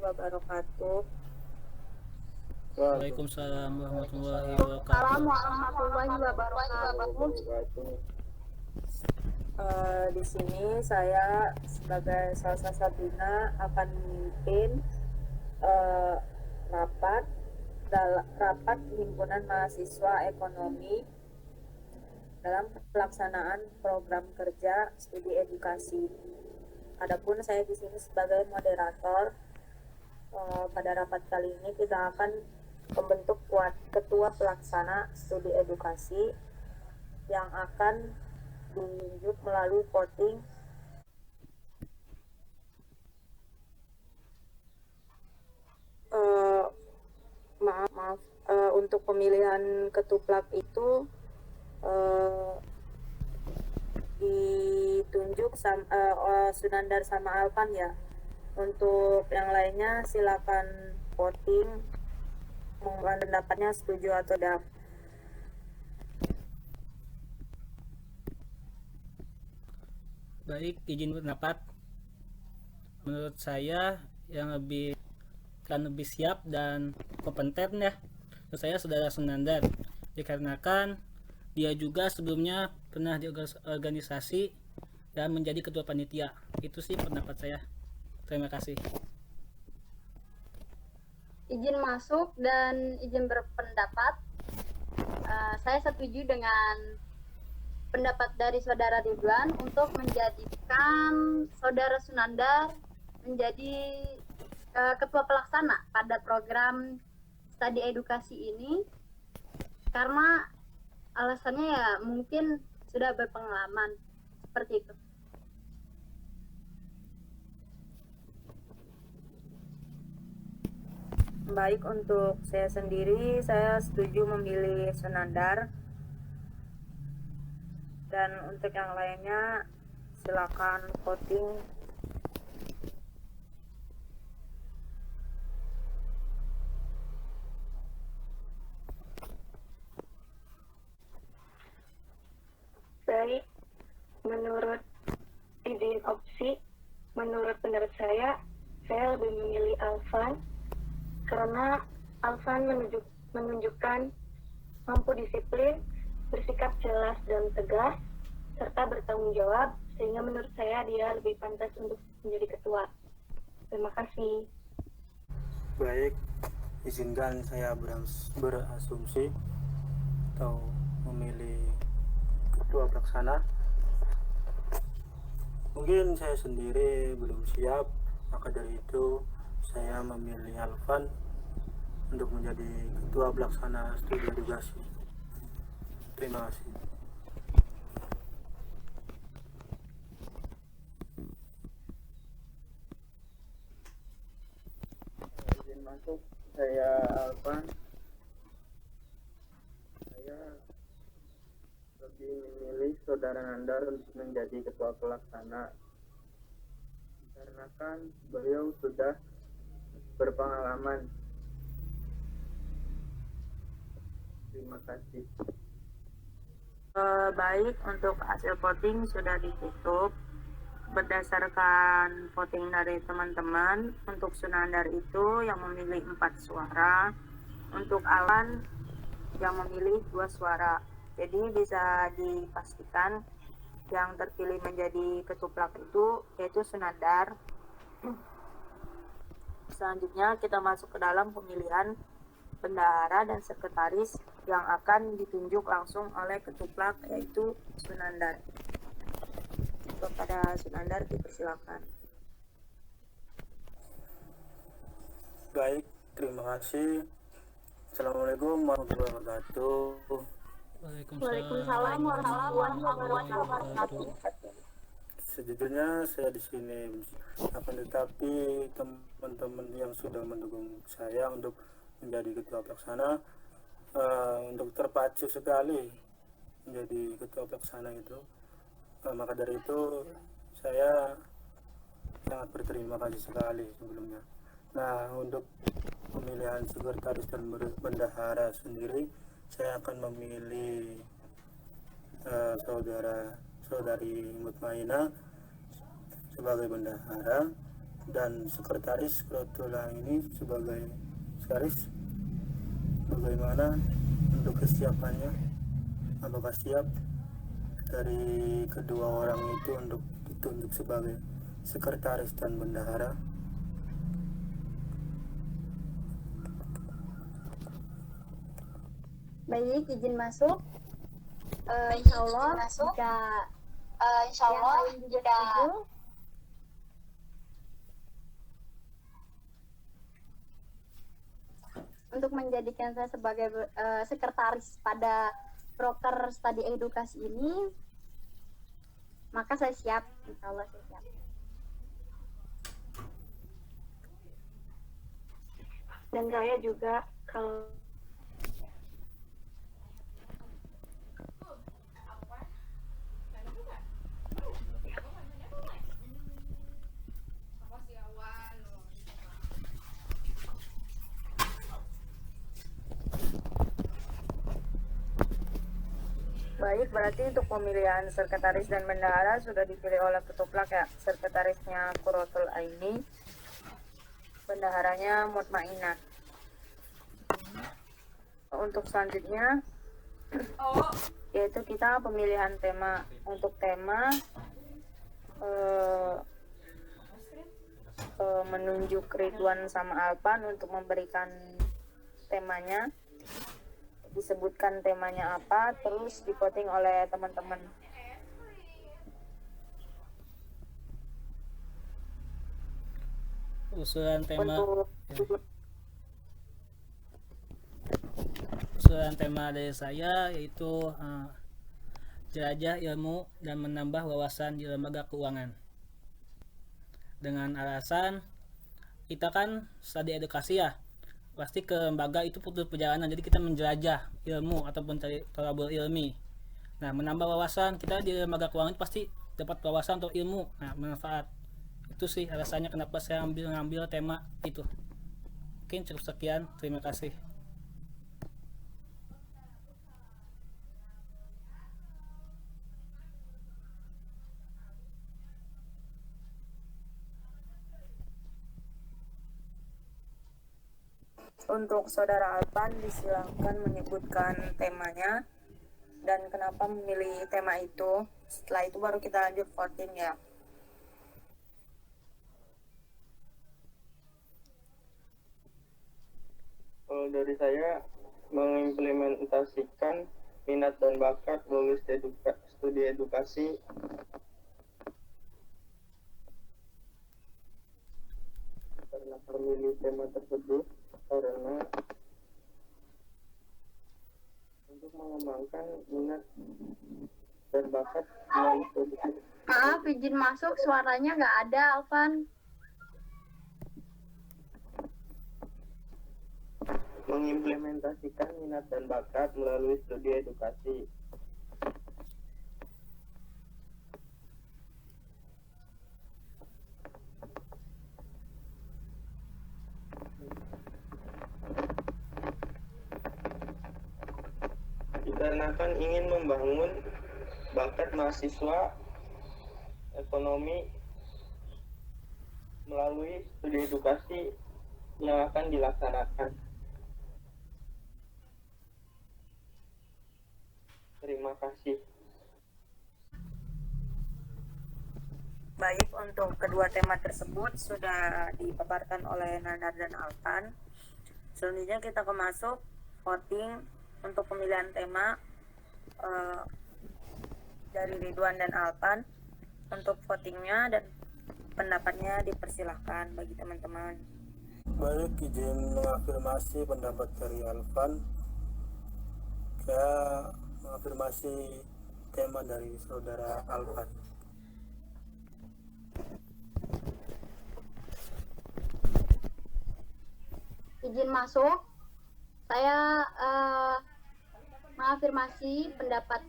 wabarakatuh. Waalaikumsalam warahmatullahi Salam wabarakatuh. warahmatullahi wabarakatuh. Di sini saya sebagai Salsa Sabina akan memimpin eh, rapat himpunan mahasiswa ekonomi dalam pelaksanaan program kerja studi edukasi. Adapun saya di sini sebagai moderator. Pada rapat kali ini kita akan membentuk ketua pelaksana studi edukasi yang akan ditunjuk melalui voting. Maaf, untuk pemilihan ketuplak itu ditunjuk Sunandar sama Alpan ya. Untuk yang lainnya silakan voting mengumumkan pendapatnya setuju atau tidak. Baik, izin pendapat. Menurut saya yang lebih siap dan kompeten ya, menurut saya saudara Sunandar, dikarenakan dia juga sebelumnya pernah di organisasi dan menjadi ketua panitia. Itu sih pendapat saya. Terima kasih. Izin masuk dan izin berpendapat. Saya setuju dengan pendapat dari saudara Ridwan untuk menjadikan saudara Sunandar menjadi ketua pelaksana pada program studi edukasi ini, karena alasannya ya mungkin sudah berpengalaman seperti itu. Baik, untuk saya sendiri saya setuju memilih Sunandar, dan untuk yang lainnya silakan voting. Baik, menurut izin opsi, menurut pendapat saya lebih memilih Alvan karena Alvan menunjukkan mampu disiplin, bersikap jelas dan tegas, serta bertanggung jawab, sehingga menurut saya dia lebih pantas untuk menjadi ketua. Terima kasih. Baik, izinkan saya berasumsi atau memilih ketua pelaksana. Mungkin saya sendiri belum siap, maka dari itu saya memilih Alvan untuk menjadi ketua pelaksana studi edukasi. Terima kasih. Izin masuk, saya Alvan. Saya lebih memilih saudara Nandar untuk menjadi ketua pelaksana karena kan beliau sudah berpengalaman. Terima kasih. Baik, untuk hasil voting sudah ditutup. Berdasarkan voting dari teman-teman, untuk Sunandar itu yang memilih 4 suara, untuk Alan yang memilih 2 suara. Jadi bisa dipastikan yang terpilih menjadi ketuplak itu yaitu Sunandar. Selanjutnya kita masuk ke dalam pemilihan bendahara dan sekretaris yang akan ditunjuk langsung oleh ketuplak yaitu Sunandar. Kepada Sunandar dipersilakan. Baik, terima kasih. Assalamualaikum warahmatullahi wabarakatuh. Waalaikumsalam warahmatullahi wabarakatuh. Sejujurnya saya di sini akan, tetapi teman-teman yang sudah mendukung saya untuk menjadi ketua pelaksana untuk terpacu sekali menjadi ketua pelaksana itu. Maka dari itu saya sangat berterima kasih sekali sebelumnya. Nah, untuk pemilihan sekretaris dan bendahara sendiri, saya akan memilih saudari Mutmainah sebagai bendahara, dan sekretaris Krotula ini sebagai sekretaris, bagaimana untuk kesiapannya, apakah siap dari kedua orang itu untuk ditunjuk sebagai sekretaris dan bendahara? Baik, izin masuk. Insya Allah jika yang lain juga setuju, untuk menjadikan saya sebagai sekretaris pada proker studi edukasi ini, maka saya siap. Insya Allah saya siap. Dan saya juga kalau Baik, berarti untuk pemilihan sekretaris dan bendahara sudah dipilih oleh Ketuplak ya. Sekretarisnya Qurratul Aini, bendaharanya Mutmainah. Untuk selanjutnya yaitu kita pemilihan tema. Untuk tema menunjuk Ridwan sama Alpan untuk memberikan temanya, disebutkan temanya apa, terus di-voting oleh teman-teman. Usulan tema Untuk usulan tema dari saya yaitu jelajah ilmu dan menambah wawasan di lembaga keuangan. Dengan alasan kita kan studi edukasi ya, pasti ke lembaga itu butuh perjalanan, jadi kita menjelajah ilmu ataupun cari tolabul ilmi. Nah, menambah wawasan kita di lembaga keuangan itu pasti dapat wawasan atau ilmu, nah manfaat. Itu sih alasannya kenapa saya ngambil tema itu. Mungkin cukup sekian, terima kasih. Untuk saudara Alpan disilakan menyebutkan temanya dan kenapa memilih tema itu. Setelah itu baru kita lanjut voting ya. Kalau dari saya, mengimplementasikan minat dan bakat melalui studi edukasi. Karena memilih tema tersebut karena untuk mengembangkan minat dan bakat melalui studi edukasi. Maaf, izin masuk, suaranya nggak ada, Alvan. Mengimplementasikan minat dan bakat melalui studi edukasi. Dikarenakan ingin membangun bakat mahasiswa ekonomi melalui studi edukasi yang akan dilaksanakan. Terima kasih. Baik, untuk kedua tema tersebut sudah dipaparkan oleh Nandar dan Alpan. Selanjutnya kita masuk voting untuk pemilihan tema dari Ridwan dan Alpan. Untuk votingnya dan pendapatnya dipersilahkan bagi teman-teman. Baik, izin mengafirmasi pendapat dari Alvan. Saya mengafirmasi tema dari saudara Alvan. Izin masuk. Saya mengafirmasi pendapat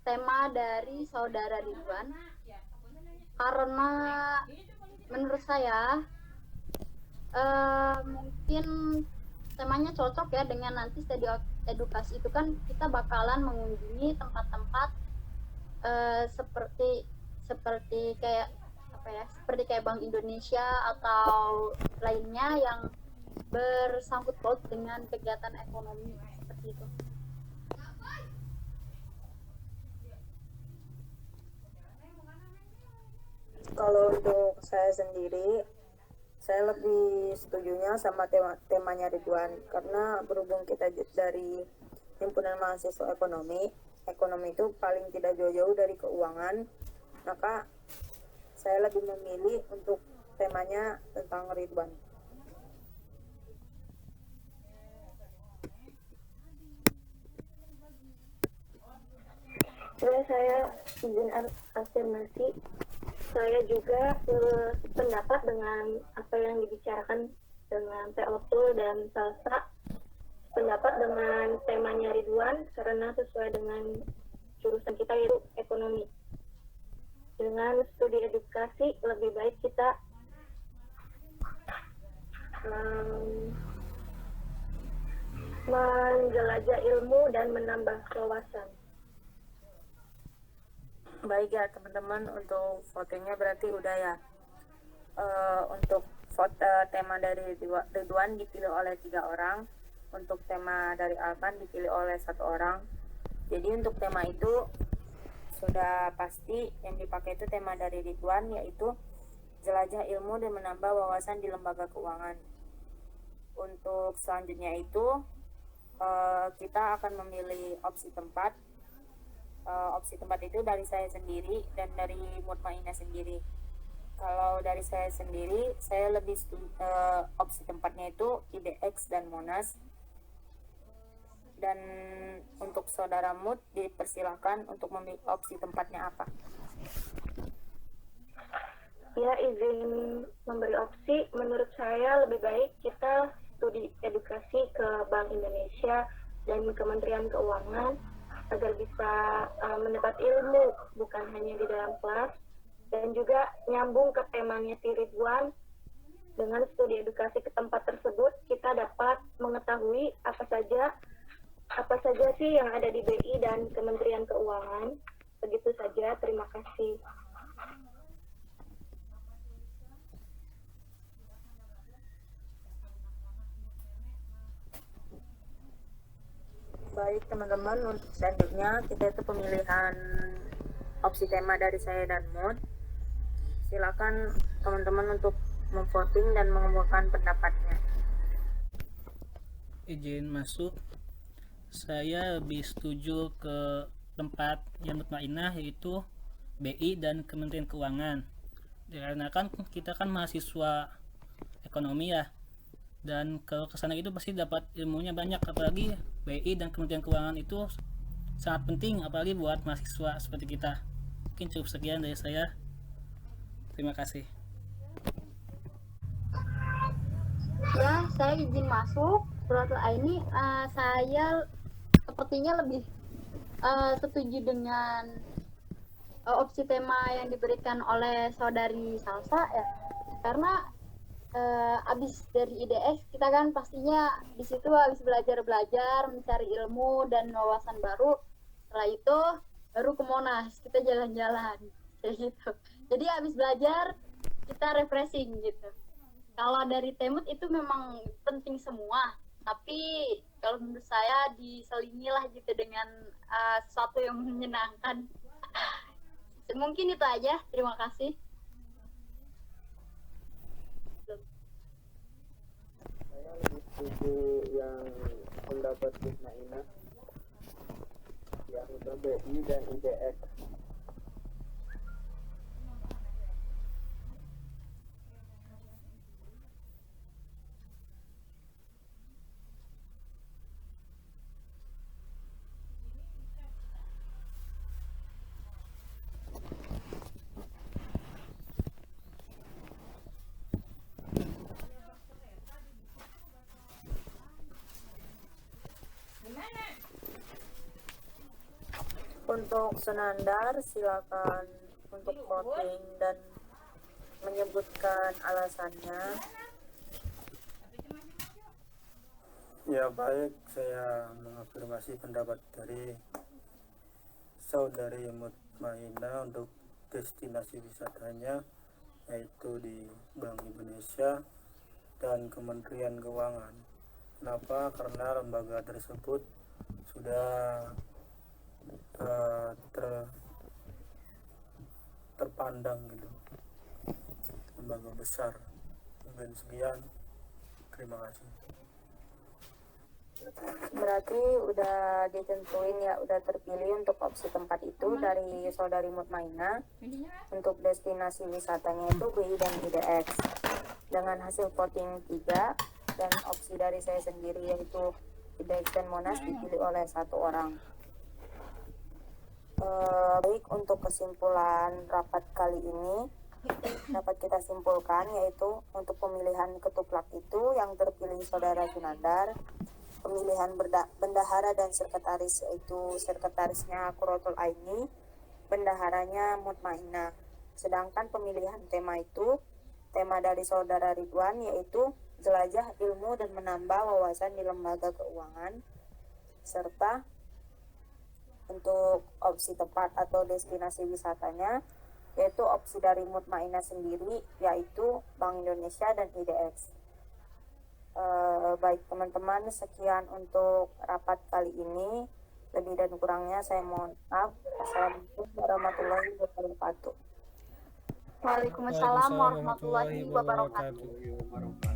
tema dari saudara Ridwan karena menurut saya mungkin temanya cocok ya dengan nanti studi edukasi itu kan kita bakalan mengunjungi tempat-tempat seperti kayak apa ya, seperti kayak Bank Indonesia atau lainnya yang bersangkut paut dengan kegiatan ekonomi seperti itu. Kalau untuk saya sendiri, saya lebih setujunya sama temanya Ridwan, karena berhubung kita dari himpunan mahasiswa ekonomi, ekonomi itu paling tidak jauh-jauh dari keuangan, maka saya lebih memilih untuk temanya tentang Ridwan. Boleh saya izin afirmasi? Saya juga pendapat dengan apa yang dibicarakan dengan Teh Otul dan Salsa. Pendapat dengan temanya Ridwan karena sesuai dengan jurusan kita yaitu ekonomi. Dengan studi edukasi lebih baik kita menjelajah ilmu dan menambah wawasan. Baik ya teman-teman, untuk votingnya berarti udah ya. Untuk vote tema dari Ridwan dipilih oleh 3 orang, untuk tema dari Alvan dipilih oleh 1 orang. Jadi untuk tema itu sudah pasti yang dipakai itu tema dari Ridwan, yaitu jelajah ilmu dan menambah wawasan di lembaga keuangan. Untuk selanjutnya itu kita akan memilih opsi tempat. Opsi tempat itu dari saya sendiri dan dari Mutmainah sendiri. Kalau dari saya sendiri, saya lebih opsi tempatnya itu IDX dan Monas. Dan untuk saudara Mut dipersilahkan untuk memilih opsi tempatnya apa. Ya, izin memberi opsi. Menurut saya lebih baik kita studi edukasi ke Bank Indonesia dan Kementerian Keuangan agar bisa mendapat ilmu bukan hanya di dalam kelas, dan juga nyambung ke temanya si Ridwan. Dengan studi edukasi ke tempat tersebut kita dapat mengetahui apa saja sih yang ada di BI dan Kementerian Keuangan. Begitu saja, terima kasih. Baik teman-teman, untuk selanjutnya kita itu pemilihan opsi tema dari saya dan Mut. Silakan teman-teman untuk memvoting dan mengemukakan pendapatnya. Izin masuk. Saya lebih setuju ke tempat yang mutmainah, yaitu BI dan Kementerian Keuangan. Dikarenakan kita kan mahasiswa ekonomi ya, dan kalau kesana itu pasti dapat ilmunya banyak, apalagi BI dan Kementerian Keuangan itu sangat penting apalagi buat mahasiswa seperti kita. Mungkin cukup sekian dari saya, terima kasih. Ya, saya izin masuk. Suratul Aini, saya sepertinya lebih setuju dengan opsi tema yang diberikan oleh saudari Salsa ya, karena abis dari IDX kita kan pastinya di situ habis belajar mencari ilmu dan wawasan baru. Setelah itu baru ke Monas kita jalan-jalan kayak gitu. Jadi habis belajar kita refreshing gitu. Kalau dari Temut itu memang penting semua, tapi kalau menurut saya diselingilah gitu dengan sesuatu yang menyenangkan. Mungkin itu aja, terima kasih. Saya lebih setuju yang pendapat Mutmainah, yang itu BI dan IDX. Untuk Senandar, silakan untuk voting dan menyebutkan alasannya. Ya baik, saya mengafirmasi pendapat dari saudari Mutmainah untuk destinasi wisatanya yaitu di Bank Indonesia dan Kementerian Keuangan. Kenapa? Karena lembaga tersebut sudah terpandang gitu, lembaga besar. Mungkin sekian, terima kasih. Berarti udah ditentuin ya, udah terpilih untuk opsi tempat itu dari saudari Mutmainah. Untuk destinasi wisatanya itu BI dan IDX. Dengan hasil voting 3 dan opsi dari saya sendiri yaitu IDX dan Monas dipilih oleh 1 orang. Baik, untuk kesimpulan rapat kali ini dapat kita simpulkan yaitu untuk pemilihan ketuplak itu yang terpilih saudara Sunandar, pemilihan bendahara dan sekretaris yaitu sekretarisnya Qurratul Aini, bendaharanya Mutmainah. Sedangkan pemilihan tema itu tema dari saudara Ridwan yaitu jelajah ilmu dan menambah wawasan di lembaga keuangan, serta untuk opsi tempat atau destinasi wisatanya yaitu opsi dari Mutmainah sendiri yaitu Bank Indonesia dan IDX. Baik teman-teman, sekian untuk rapat kali ini. Lebih dan kurangnya saya mohon maaf. Assalamualaikum warahmatullahi wabarakatuh. Waalaikumsalam warahmatullahi wabarakatuh.